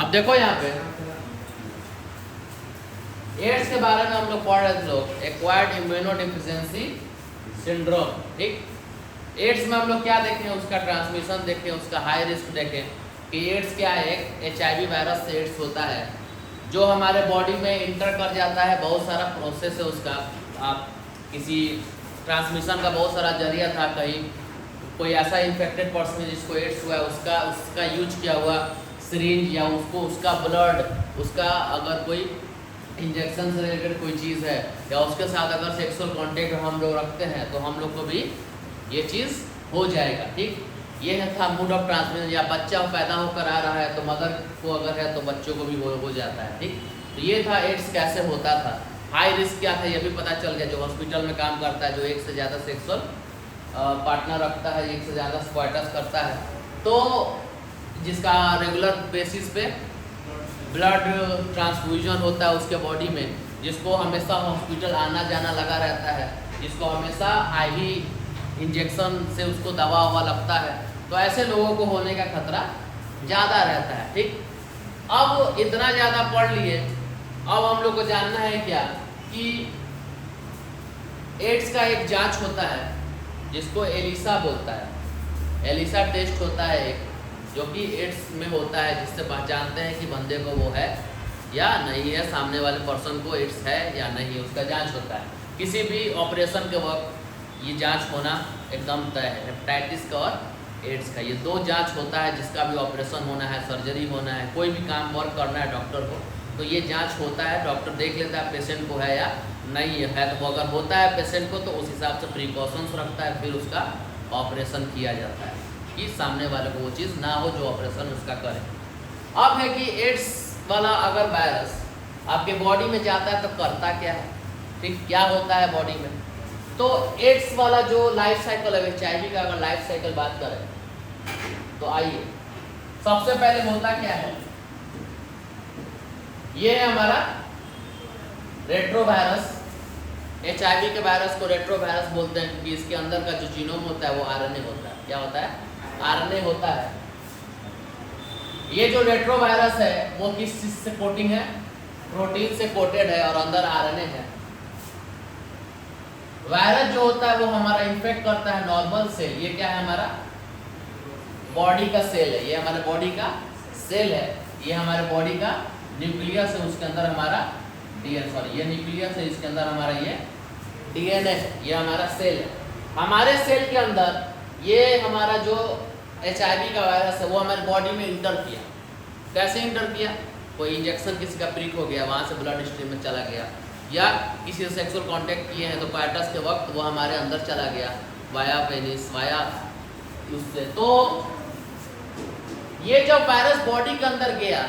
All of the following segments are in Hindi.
अब देखो यहाँ पे एड्स के बारे में हम लोग पढ़ रहे थे लोग, एक्वायर्ड इम्यूनोडेफिशिएंसी सिंड्रोम। ठीक, एड्स में हम लोग क्या देखें, उसका ट्रांसमिशन देखें, उसका हाई रिस्क देखें कि एड्स क्या है। एक HIV वायरस से एड्स होता है जो हमारे बॉडी में इंटर कर जाता है। बहुत सारा प्रोसेस है उसका, आप किसी ट्रांसमिशन का बहुत सारा जरिया था। कहीं कोई ऐसा इन्फेक्टेड पर्सन जिसको एड्स हुआ है उसका यूज किया हुआ सिरिंज या उसका ब्लड, उसका अगर कोई इंजेक्शन से रिलेटेड कोई चीज़ है या उसके साथ अगर सेक्सुअल कांटेक्ट हम लोग रखते हैं तो हम लोग को भी ये चीज़ हो जाएगा। ठीक, ये था मोड ऑफ ट्रांसमिशन। या बच्चा पैदा होकर आ रहा है तो मदर को अगर है तो बच्चों को भी हो जाता है। ठीक, तो ये था एड्स कैसे होता था। हाई रिस्क क्या था ये भी पता चल गया। जो हॉस्पिटल में काम करता है, जो एक से ज़्यादा सेक्सुअल पार्टनर रखता है, एक से ज़्यादा स्क्वाटस करता है, तो जिसका रेगुलर बेसिस पे ब्लड ट्रांसफ्यूजन होता है उसके बॉडी में, जिसको हमेशा हॉस्पिटल आना जाना लगा रहता है, जिसको हमेशा IV इंजेक्शन से उसको दवा ववा लगता है, तो ऐसे लोगों को होने का खतरा ज़्यादा रहता है। ठीक, अब इतना ज़्यादा पढ़ लिए, अब हम लोग को जानना है क्या कि एड्स का एक जांच होता है जिसको एलिसा बोलता है। एलिसा टेस्ट होता है एक, जो कि एड्स में होता है, जिससे पहचानते हैं कि बंदे को वो है या नहीं है, सामने वाले पर्सन को एड्स है या नहीं, उसका जांच होता है। किसी भी ऑपरेशन के वक्त ये जांच होना एकदम तय है। हेपेटाइटिस का और एड्स का ये 2 जांच होता है। जिसका भी ऑपरेशन होना है, सर्जरी होना है, कोई भी काम वर्क करना है डॉक्टर को, तो ये जांच होता है। डॉक्टर देख लेता है पेशेंट को है या नहीं है, तो अगर होता है पेशेंट को तो उस हिसाब से प्रिकॉशंस रखता है, फिर उसका ऑपरेशन किया जाता है कि सामने वाले को वो चीज़ ना हो जो ऑपरेशन उसका करे। अब है कि एड्स वाला अगर वायरस आपके बॉडी में जाता है तो करता क्या है। ठीक, क्या होता है बॉडी में, तो एड्स वाला जो लाइफ साइकिल है, HIV का अगर लाइफ साइकिल बात करें तो आइए, सबसे पहले होता क्या है, ये है हमारा रेट्रोवायरस। HIV के वायरस को रेट्रोवायरस बोलते हैं क्योंकि इसके अंदर का जो जीनोम होता है वो RNA होता है। क्या होता है, RNA होता है। ये जो रेट्रोवायरस है वो किस चीज से कोटिंग है, प्रोटीन से कोटेड है और अंदर RNA है। वायरस जो होता है वो हमारा इन्फेक्ट करता है नॉर्मल सेल। ये क्या है, हमारा बॉडी का सेल है, ये हमारे बॉडी का सेल है, ये हमारे बॉडी का न्यूक्लियस है, उसके अंदर हमारा ये न्यूक्लियस है, इसके अंदर हमारा ये DNA है, ये हमारा सेल है। हमारे सेल के अंदर ये हमारा जो HIV का वायरस है वो हमारे बॉडी में इंटर किया। कैसे इंटर किया, कोई इंजेक्शन किसी का प्रिक हो गया, वहाँ से ब्लड स्ट्रीम में चला गया, या किसी से सेक्सुअल कांटेक्ट किए हैं तो क्वार्टस के वक्त वो हमारे अंदर चला गया वाया पेनिस, वाया उससे। तो ये जब वायरस बॉडी के अंदर गया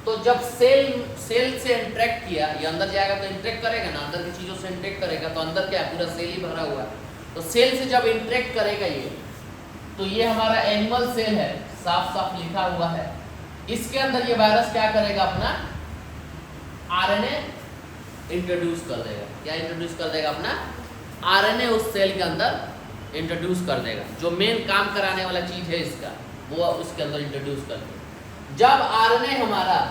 तो जब सेल से इंटरेक्ट किया, ये अंदर जाएगा तो इंटरेक्ट करेगा ना, अंदर की चीज़ों से इंटरेक्ट करेगा, तो अंदर क्या है, पूरा सेल ही भरा हुआ है। तो सेल से जब इंटरेक्ट करेगा ये, तो ये हमारा एनिमल सेल है, साफ साफ लिखा हुआ है। इसके अंदर ये वायरस क्या करेगा, अपना RNA इंट्रोड्यूस कर देगा। क्या इंट्रोड्यूस कर देगा, अपना RNA उस सेल के अंदर इंट्रोड्यूस कर देगा। जो मेन काम कराने वाला चीज़ है इसका, वो उसके अंदर इंट्रोड्यूस कर देगा। जब RNA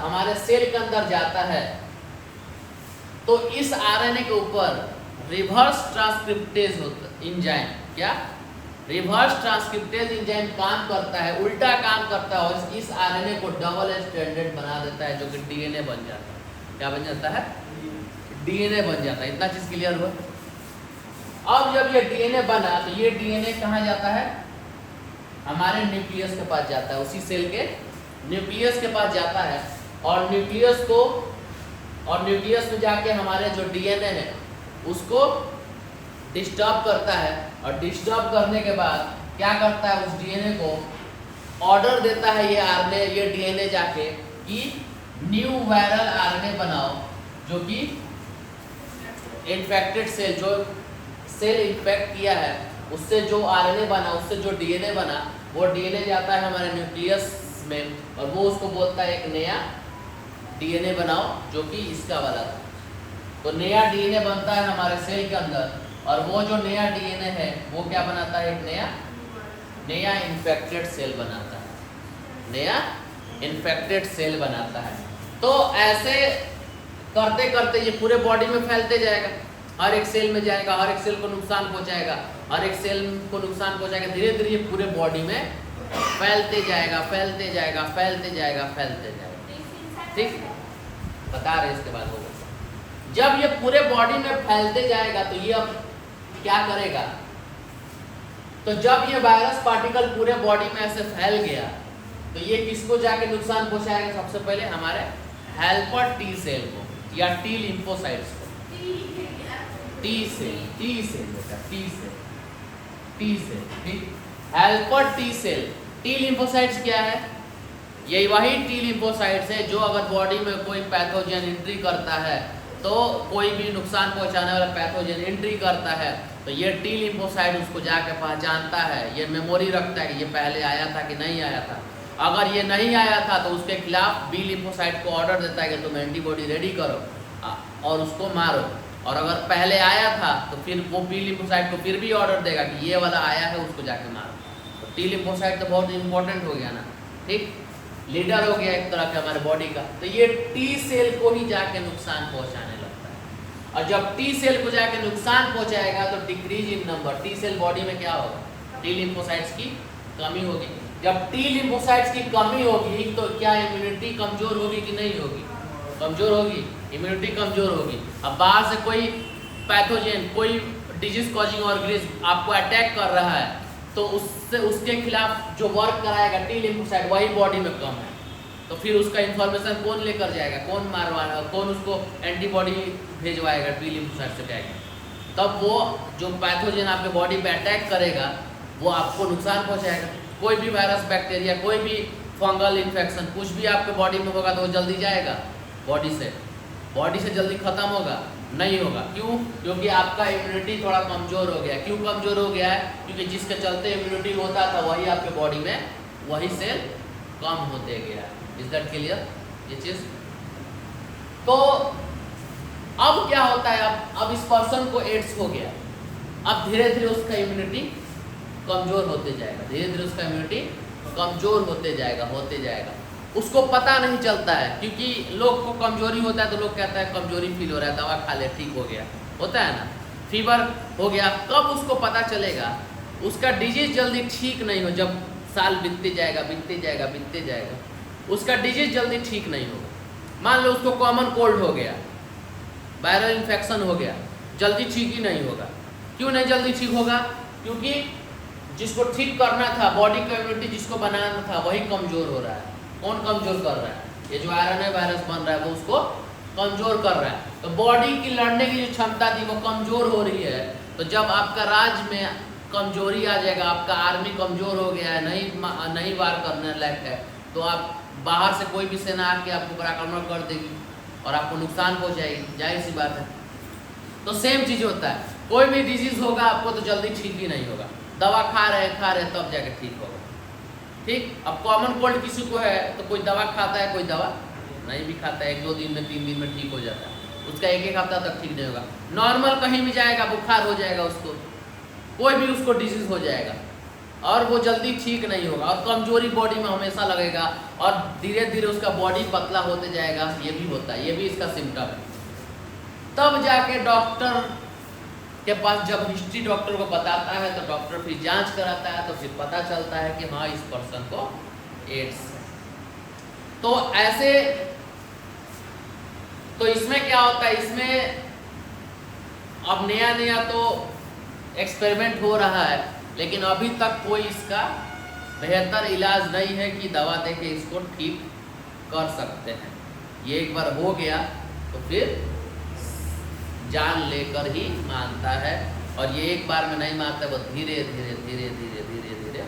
हमारे सेल के अंदर जाता है तो इस RNA के ऊपर रिवर्स ट्रांसक्रिप्टेज एंजाइम, क्या रिवर्स ट्रांसक्रिप्टेज एंजाइम काम करता है, उल्टा काम करता है और इस RNA को डबल स्ट्रैंडेड बना देता है, जो कि DNA बन जाता है। क्या बन जाता है, DNA बन जाता है। इतना चीज क्लियर हुआ। अब जब ये DNA बना तो ये DNA कहाँ जाता है, हमारे न्यूक्लियस के पास जाता है, उसी सेल के न्यूक्लियस के पास जाता है, और न्यूक्लियस में जाके हमारे जो DNA है उसको डिस्टर्ब करता है, और डिस्टर्ब करने के बाद क्या करता है, उस DNA को ऑर्डर देता है ये DNA जाके कि न्यू वायरल RNA बनाओ, जो कि इन्फेक्टेड सेल, जो सेल इन्फेक्ट किया है उससे जो RNA बना, उससे जो DNA बना, वो DNA जाता है हमारे न्यूक्लियस में और वो उसको बोलता है एक नया DNA बनाओ, जो कि इसका वाला था। तो नया DNA बनता है हमारे सेल के अंदर, और वो जो नया DNA है वो क्या बनाता है, एक नया इन्फेक्टेड सेल बनाता है, नया इन्फेक्टेड सेल बनाता है। तो ऐसे करते करते ये पूरे बॉडी में फैलते जाएगा, हर एक सेल में जाएगा, हर एक सेल को नुकसान पहुंचाएगा, हर एक सेल को नुकसान पहुंचाएगा, धीरे धीरे ये पूरे बॉडी में फैलते जाएगा, फैलते जाएगा, फैलते जाएगा, फैलते जाएगा। ठीक, बता रहे इसके बाद होगा। जब ये पूरे बॉडी में फैलते जाएगा तो ये अब क्या करेगा, तो जब ये वायरस पार्टिकल पूरे बॉडी में ऐसे फैल गया तो ये किसको जाके नुकसान पहुंचाएगा, सबसे पहले हमारे हेल्पर टी सेल को या टी लिम्फोसाइट्स को। टी सेल बेटा, टी सेल, ठीक। Helper T cell, T lymphocytes क्या है, ये वही टी लिम्फोसाइट्स है जो अगर बॉडी में कोई पैथोजन एंट्री करता है, तो कोई भी नुकसान पहुंचाने वाला पैथोजन एंट्री करता है तो ये टी लिम्फोसाइट उसको जाके पहचानता है, ये मेमोरी रखता है कि ये पहले आया था कि नहीं आया था। अगर ये नहीं आया था तो उसके खिलाफ बी लिम्फोसाइट को ऑर्डर देता है कि तुम एंटीबॉडी रेडी करो और उसको मारो। और अगर पहले आया था तो फिर वो बी लिम्फोसाइट को फिर भी ऑर्डर देगा कि ये वाला आया है, उसको जाके मारो। तो टी लिम्फोसाइट तो बहुत इंपॉर्टेंट हो गया ना, ठीक, लीडर हो गया एक तरह के हमारे बॉडी का। तो ये टी सेल को ही जाके नुकसान पहुंचाने लगता है, और जब टी सेल को जाके नुकसान पहुंचाएगा तो decrease in number, T cell body में क्या होगा, टी लिम्फोसाइट्स की कमी होगी। जब टी लिम्फोसाइट्स की कमी होगी तो क्या इम्यूनिटी कमजोर होगी कि नहीं होगी, कमजोर होगी, इम्यूनिटी कमजोर होगी। अब बाहर से कोई पैथोजन, कोई डिजीज कॉजिंग ऑर्गेनिज्म आपको अटैक कर रहा है तो उससे उसके खिलाफ जो वर्क कराएगा टी लिम्फोसाइट वही बॉडी में कम है, तो फिर उसका इंफॉर्मेशन कौन लेकर जाएगा, कौन मारवाएगा, कौन उसको एंटीबॉडी भेजवाएगा टी लिम्फोसाइट से जाएगा। तब वो जो पैथोजन आपके बॉडी पे अटैक करेगा वो आपको नुकसान पहुंचाएगा। कोई भी वायरस, बैक्टीरिया, कोई भी फंगल इन्फेक्शन कुछ भी आपके बॉडी में होगा तो वो जल्दी जाएगा बॉडी से जल्दी खत्म होगा नहीं होगा। क्यों? क्योंकि आपका इम्यूनिटी थोड़ा कमजोर हो गया। क्यों कमजोर हो गया है? क्योंकि जिसके चलते इम्यूनिटी होता था वही आपके बॉडी में वही सेल कम होते गया। इज दैट क्लियर ये चीज? तो अब क्या होता है, अब इस पर्सन को एड्स हो गया, अब धीरे धीरे उसका इम्यूनिटी कमजोर होते जाएगा, धीरे धीरे उसका इम्यूनिटी कमजोर होते जाएगा। उसको पता नहीं चलता है, क्योंकि लोग को कमजोरी होता है तो लोग कहता है कमजोरी फील हो रहा है, दवा खा ले ठीक हो गया, होता है ना, फीवर हो गया। कब उसको पता चलेगा? उसका डिजीज जल्दी ठीक नहीं हो, जब साल बीतते जाएगा उसका डिजीज जल्दी ठीक नहीं होगा। मान लो उसको कॉमन कोल्ड हो गया, वायरल इन्फेक्शन हो गया, जल्दी ठीक ही नहीं होगा। क्यों नहीं जल्दी ठीक होगा? क्योंकि जिसको ठीक करना था, बॉडी का इम्यूनिटी जिसको बनाना था वही कमजोर हो रहा है। कौन कमजोर कर रहा है? ये जो आरएनए वायरस बन रहा है वो उसको कमजोर कर रहा है। तो बॉडी की लड़ने की जो क्षमता थी वो कमजोर हो रही है। तो जब आपका राज्य में कमजोरी आ जाएगा, आपका आर्मी कमजोर हो गया है, नहीं वार करने लायक है, तो आप बाहर से कोई भी सेना आके आपको आक्रमण कर देगी और आपको नुकसान पहुंचाएगी, जाहिर सी बात है। तो सेम चीज होता है, कोई भी डिजीज होगा आपको तो जल्दी ठीक ही नहीं होगा। दवा खा रहे तब जाके ठीक होगा, ठीक। अब कॉमन कोल्ड किसी को है तो कोई दवा खाता है, कोई दवा नहीं भी खाता है, 1-2 दिन में 3 दिन में ठीक हो जाता है, उसका 1-1 हफ्ता तक ठीक नहीं होगा। नॉर्मल कहीं भी जाएगा बुखार हो जाएगा उसको, कोई भी उसको डिजीज हो जाएगा और वो जल्दी ठीक नहीं होगा और कमजोरी बॉडी में हमेशा लगेगा और धीरे धीरे उसका बॉडी पतला होते जाएगा। ये भी होता है, ये भी इसका सिम्टम है। तब जाके डॉक्टर के पास जब हिस्ट्री डॉक्टर को बताता है तो डॉक्टर फिर जांच कराता है तो फिर पता चलता है कि हाँ इस पर्सन को एड्स है। तो ऐसे, तो इसमें क्या होता है, इसमें अब नया तो एक्सपेरिमेंट हो रहा है, लेकिन अभी तक कोई इसका बेहतर इलाज नहीं है कि दवा देके इसको ठीक कर सकते हैं। ये एक बार हो गया तो फिर जान लेकर ही मानता है, और ये एक बार में नहीं मानता, वो धीरे धीरे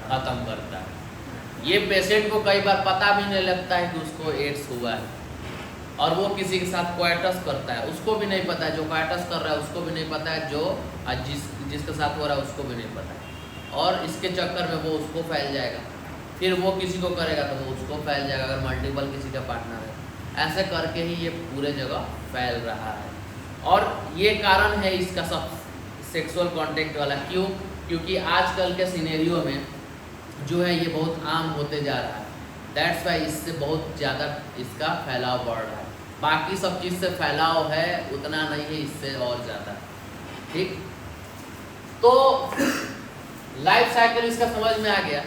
खत्म करता है। ये पेशेंट को कई बार पता भी नहीं लगता है कि उसको एड्स हुआ है, और वो किसी के साथ क्वाइटस करता है, उसको भी नहीं पता है, जो क्वाइटस कर रहा है उसको भी नहीं पता है, जो जिसके साथ हो रहा है उसको भी नहीं पता है, और इसके चक्कर में वो उसको फैल जाएगा, फिर वो किसी को करेगा तो वो उसको फैल जाएगा अगर मल्टीपल किसी का पार्टनर है। ऐसे करके ही ये पूरे जगह फैल रहा है, और ये कारण है इसका सब सेक्सुअल कांटेक्ट वाला। क्यों? क्योंकि आजकल के सिनेरियो में जो है ये बहुत आम होते जा रहा है। दैट्स वाई इससे बहुत ज़्यादा इसका फैलाव बढ़ रहा है। बाकी सब चीज़ से फैलाव है उतना नहीं है, इससे और ज़्यादा। ठीक, तो लाइफ साइकिल इसका समझ में आ गया।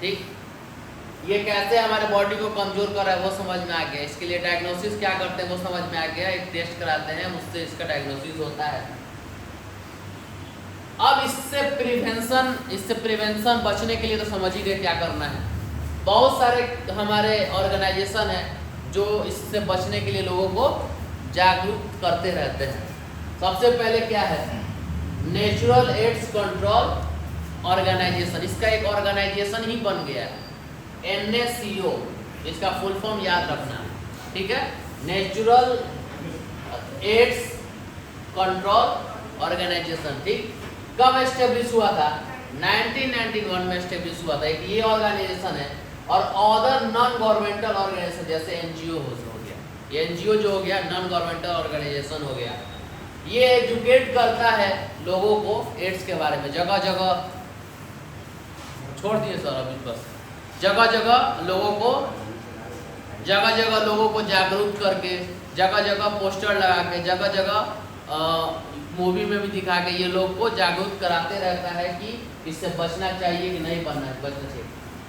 ठीक, ये कैसे हमारे बॉडी को कमज़ोर कर रहा है वो समझ में आ गया। इसके लिए डायग्नोसिस क्या करते हैं वो समझ में आ गया। एक टेस्ट कराते हैं, उससे इसका डायग्नोसिस होता है। अब इससे प्रिवेंशन बचने के लिए तो समझ ही गए क्या करना है। बहुत सारे हमारे ऑर्गेनाइजेशन हैं जो इससे बचने के लिए लोगों को जागरूक करते रहते हैं। सबसे पहले क्या है, नेचुरल एड्स कंट्रोल ऑर्गेनाइजेशन, इसका एक ऑर्गेनाइजेशन ही बन गया है, NACO, इसका फुल फॉर्म याद रखना। ठीक है, नेचुरल एड्स कंट्रोल ऑर्गेनाइजेशन। ठीक, कब एस्टेब्लिश हुआ था? 1991 में एस्टेब्लिश हुआ था। एक ये ऑर्गेनाइजेशन है और अदर नॉन गवर्नमेंटल ऑर्गेनाइजेशन जैसे NGO हो गया, ये NGO जो हो गया नॉन गवर्नमेंटल ऑर्गेनाइजेशन हो गया। ये एजुकेट करता है लोगों को एड्स के बारे में। जगह जगह छोड़ दिए सर अभी, बस जगह जगह लोगों को जागरूक करके, जगह जगह पोस्टर लगा के, जगह जगह मूवी में भी दिखा के ये लोग को जागरूक कराते रहता है कि इससे बचना चाहिए कि नहीं बचना चाहिए।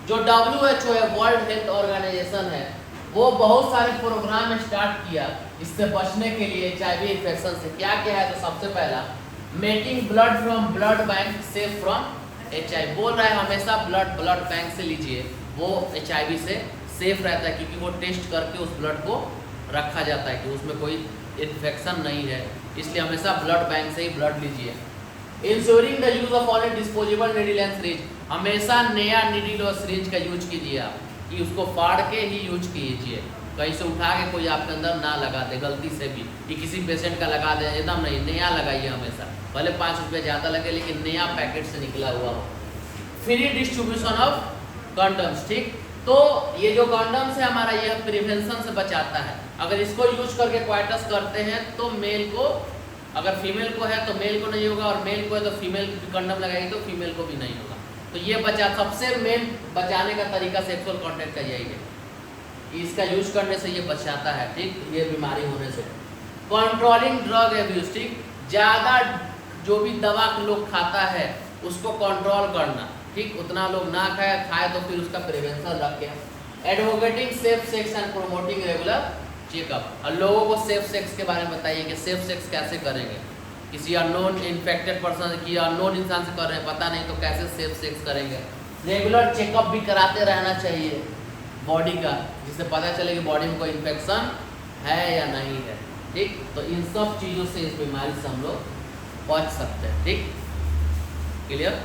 जो WHO है, वर्ल्ड हेल्थ ऑर्गेनाइजेशन है, वो बहुत सारे प्रोग्राम स्टार्ट किया इससे बचने के लिए, HIV इन्फेक्शन से। क्या क्या है? तो सबसे पहला making blood from blood bank safe from HIV। बोल रहा है हमेशा ब्लड बैंक से लीजिए, वो HIV से सेफ रहता है क्योंकि वो टेस्ट करके उस ब्लड को रखा जाता है कि उसमें कोई इन्फेक्शन नहीं है, इसलिए हमेशा ब्लड बैंक से ही ब्लड लीजिए। Ensuring the use of only disposable needle and syringe, हमेशा नया नीडल और सिरिंज का यूज कीजिए आप, कि उसको फाड़ के ही यूज कीजिए, कहीं से उठा के कोई आपके अंदर ना लगा दे गलती से भी, कि किसी पेशेंट का लगा दे, एकदम नहीं, नया लगाइए हमेशा, भले 5 रुपये ज़्यादा लगे लेकिन नया पैकेट से निकला हुआ हो। Free distribution of condoms. ठीक, तो ये जो कंडम्स है हमारा, ये प्रिवेंशन से बचाता है। अगर इसको यूज करके क्वाइटस करते हैं तो मेल को, अगर फीमेल को है तो मेल को नहीं होगा, और मेल को है तो फीमेल कंडम लगाएगी तो फीमेल को भी नहीं होगा। तो ये सबसे मेन बचाने का तरीका सेक्सुअल कॉन्टैक्ट का यही है, इसका यूज करने से ये बचाता है। ठीक, ये बीमारी होने से। Controlling drug abuse. ठीक, ज़्यादा जो भी दवा लोग खाता है उसको कंट्रोल करना। ठीक, उतना लोग ना खाए तो फिर उसका प्रिवेंशन रखें। Advocating safe sex and promoting regular checkup, और लोगों को सेफ सेक्स के बारे में बताइए कि सेफ सेक्स कैसे करेंगे। किसी अननोन इन्फेक्टेड पर्सन की अननोन इंसान से कर रहे हैं, पता नहीं, तो कैसे सेफ सेक्स करेंगे। रेगुलर चेकअप भी कराते रहना चाहिए बॉडी का, जिससे पता चले कि बॉडी में कोई इन्फेक्शन है या नहीं है। ठीक, तो इन सब चीज़ों से, इस बीमारी से हम लोग बच सकते हैं। ठीक, क्लियर।